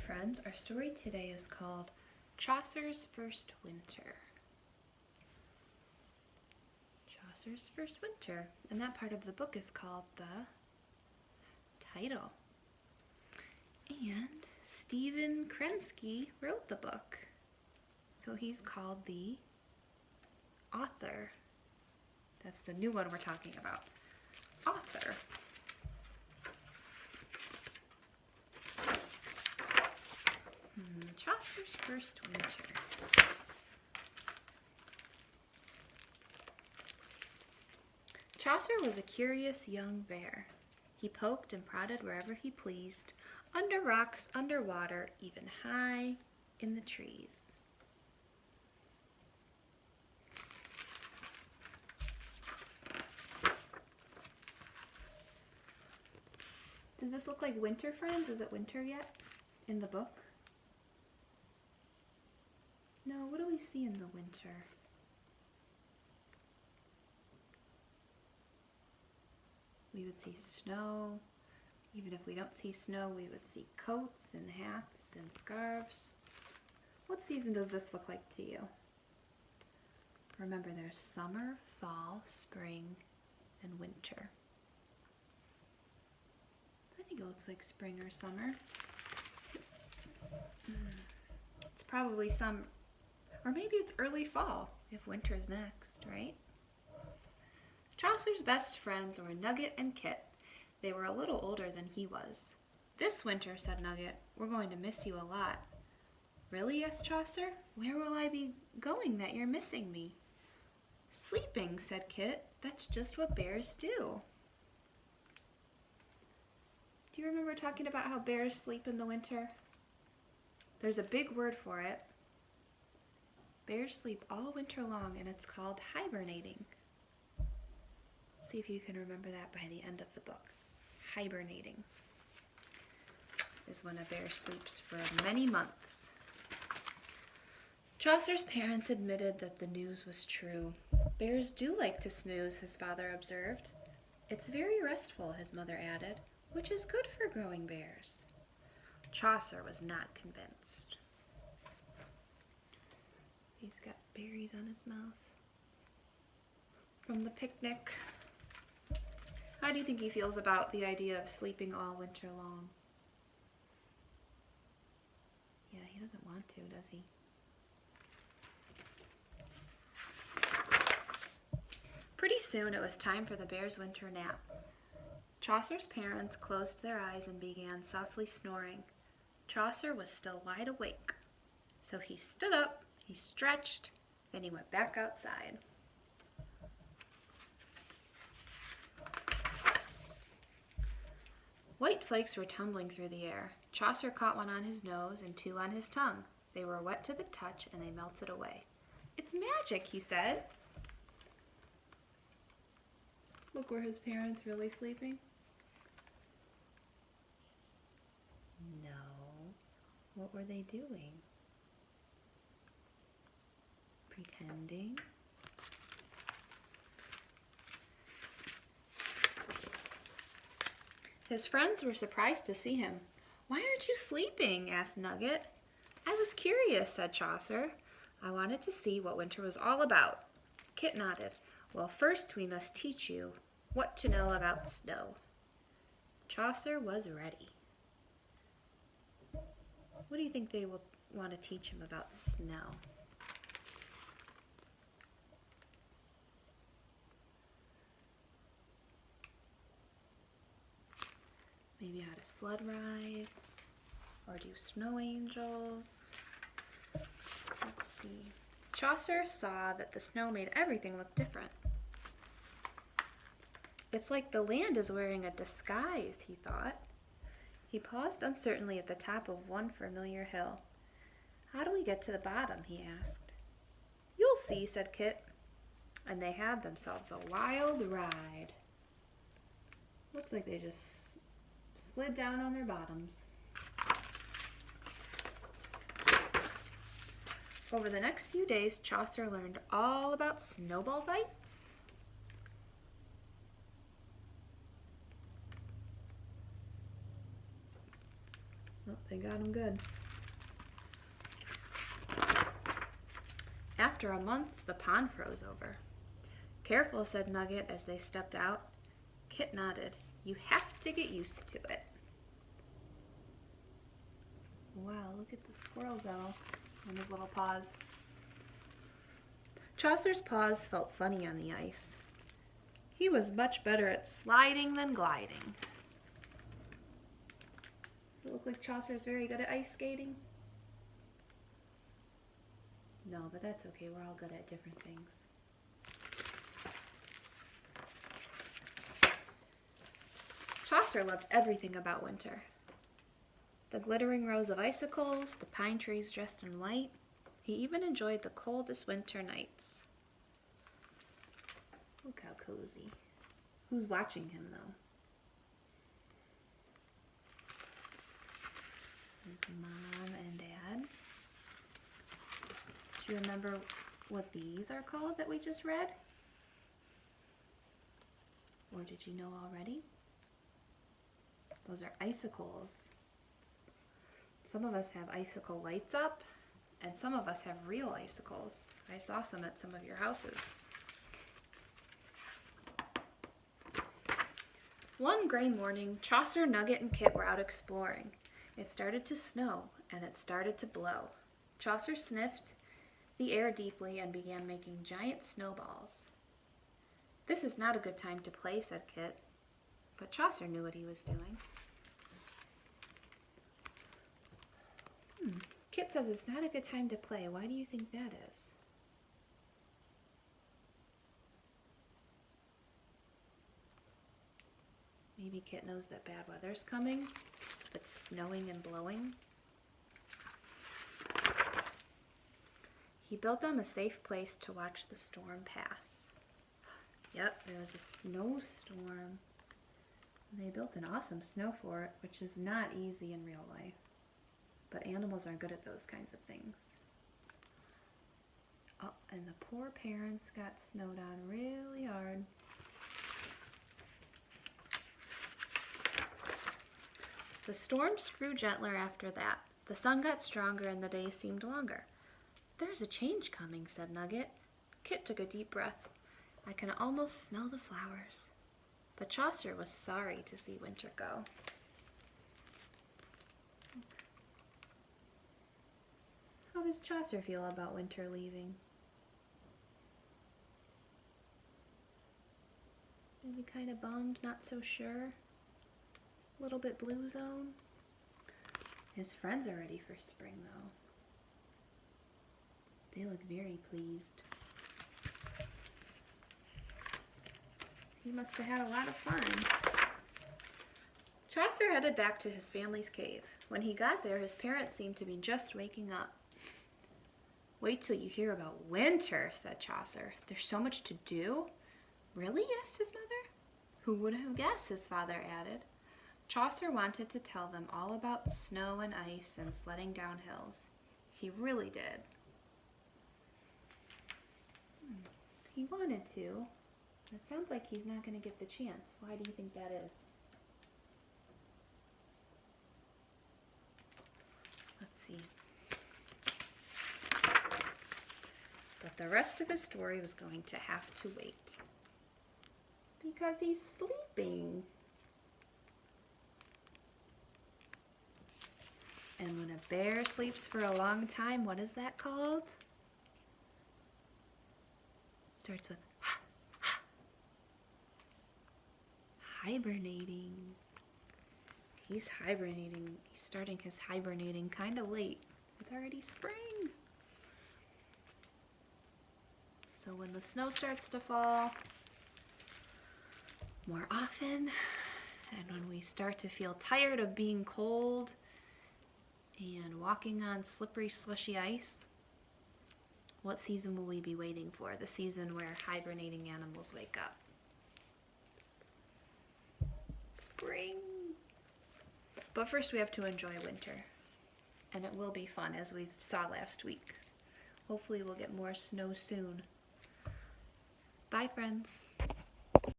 friends. Our story today is called Chaucer's First Winter. Chaucer's First Winter, and that part of the book is called the title. And Stephen Krensky wrote the book, so he's called the author. That's the new one we're talking about. Author. Chaucer's First Winter. Chaucer was a curious young bear. He poked and prodded wherever he pleased, under rocks, under water, even high in the trees. Does this look like winter, friends? Is it winter yet in the book? No, what do we see in the winter? We would see snow. Even if we don't see snow, we would see coats and hats and scarves. What season does this look like to you? Remember, there's summer, fall, spring, and winter. I think it looks like spring or summer. It's probably or maybe it's early fall, if winter's next, right? Chaucer's best friends were Nugget and Kit. They were a little older than he was. "This winter," said Nugget, "we're going to miss you a lot." "Really?" asked Chaucer. "Where will I be going that you're missing me?" "Sleeping," said Kit. "That's just what bears do." Do you remember talking about how bears sleep in the winter? There's a big word for it. Bears sleep all winter long, and it's called hibernating. See if you can remember that by the end of the book. Hibernating is when a bear sleeps for many months. Chaucer's parents admitted that the news was true. "Bears do like to snooze," his father observed. "It's very restful," his mother added, "which is good for growing bears." Chaucer was not convinced. He's got berries on his mouth from the picnic. How do you think he feels about the idea of sleeping all winter long? Yeah, he doesn't want to, does he? Pretty soon it was time for the bear's winter nap. Chaucer's parents closed their eyes and began softly snoring. Chaucer was still wide awake, so he stood up, he stretched, then he went back outside. White flakes were tumbling through the air. Chaucer caught one on his nose and two on his tongue. They were wet to the touch and they melted away. "It's magic," he said. Look, were his parents really sleeping? No. What were they doing? Pretending. His friends were surprised to see him. "Why aren't you sleeping?" asked Nugget. "I was curious," said Chaucer. "I wanted to see what winter was all about." Kit nodded. "Well, first we must teach you what to know about snow." Chaucer was ready. What do you think they will want to teach him about snow? Maybe how to sled ride or do snow angels. Let's see. Chaucer saw that the snow made everything look different. "It's like the land is wearing a disguise," he thought. He paused uncertainly at the top of one familiar hill. "How do we get to the bottom?" he asked. "You'll see," said Kit. And they had themselves a wild ride. Looks like they just slid down on their bottoms. Over the next few days, Chaucer learned all about snowball fights, Oh, they got him good. After a month, the pond froze over. Careful, said Nugget as they stepped out. Kit nodded. You have to get used to it. Wow, look at the squirrel go on his little paws. Chaucer's paws felt funny on the ice. He was much better at sliding than gliding. Does it look like Chaucer's very good at ice skating? No, but that's okay. We're all good at different things. Chaucer loved everything about winter. The glittering rows of icicles, the pine trees dressed in white. He even enjoyed the coldest winter nights. Look how cozy. Who's watching him, though? His mom and dad. Do you remember what these are called that we just read? Or did you know already? Those are icicles. Some of us have icicle lights up, and some of us have real icicles. I saw some at some of your houses. One gray morning, Chaucer, Nugget, and Kit were out exploring. It started to snow, and it started to blow. Chaucer sniffed the air deeply and began making giant snowballs. This is not a good time to play, said Kit. But Chaucer knew what he was doing. Kit says it's not a good time to play. Why do you think that is? Maybe Kit knows that bad weather's coming, if it's snowing and blowing. He built them a safe place to watch the storm pass. Yep, there was a snowstorm. They built an awesome snow fort, which is not easy in real life. But animals are good at those kinds of things. Oh, and the poor parents got snowed on really hard. The storms grew gentler after that. The sun got stronger and the days seemed longer. There's a change coming, said Nugget. Kit took a deep breath. I can almost smell the flowers. But Chaucer was sorry to see winter go. How does Chaucer feel about winter leaving? Maybe kind of bummed, not so sure. A little bit blue zone. His friends are ready for spring, though. They look very pleased. He must have had a lot of fun. Chaucer headed back to his family's cave. When he got there, his parents seemed to be just waking up. Wait till you hear about winter, said Chaucer. There's so much to do. Really? Asked his mother. Who would have guessed, his father added. Chaucer wanted to tell them all about snow and ice and sledding down hills. He really did. He wanted to. It sounds like he's not going to get the chance. Why do you think that is? Let's see. But the rest of his story was going to have to wait. Because he's sleeping. And when a bear sleeps for a long time, what is that called? Starts with hibernating. He's hibernating. He's starting his hibernating kind of late. It's already spring. So when the snow starts to fall more often, and when we start to feel tired of being cold and walking on slippery, slushy ice, what season will we be waiting for? The season where hibernating animals wake up. Spring. But first we have to enjoy winter. And it will be fun, as we saw last week. Hopefully we'll get more snow soon. Bye, friends.